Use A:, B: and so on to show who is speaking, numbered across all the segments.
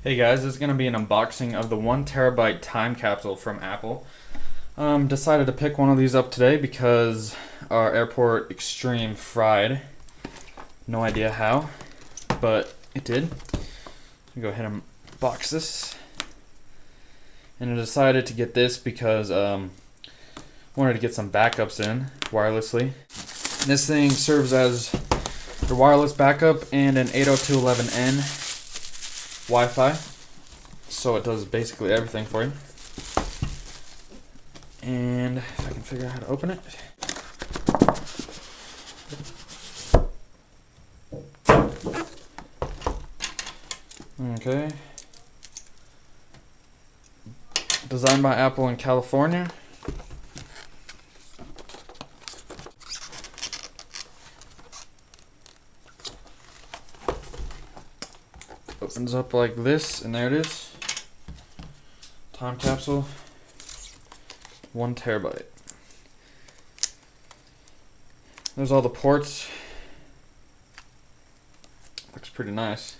A: Hey guys, this is going to be an unboxing of the 1 TB time capsule from Apple. Decided to pick one of these up today because our airport extreme fried. No idea how, but it did. Go ahead and box this. And I decided to get this because I wanted to get some backups in wirelessly. This thing serves as your wireless backup and an 802.11n Wi-Fi, so it does basically everything for you. And if I can figure out how to open it. Okay. Designed by Apple in California. Opens up like this, and there it is. Time capsule, 1 TB. There's all the ports. Looks pretty nice.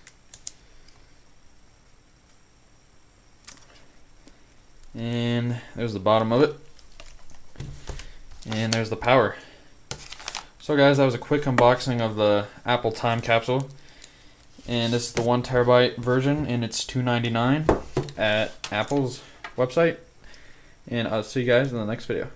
A: And there's the bottom of it. And there's the power. So guys, that was a quick unboxing of the Apple time capsule. And this is the 1 TB version, and it's $2.99 at Apple's website. And I'll see you guys in the next video.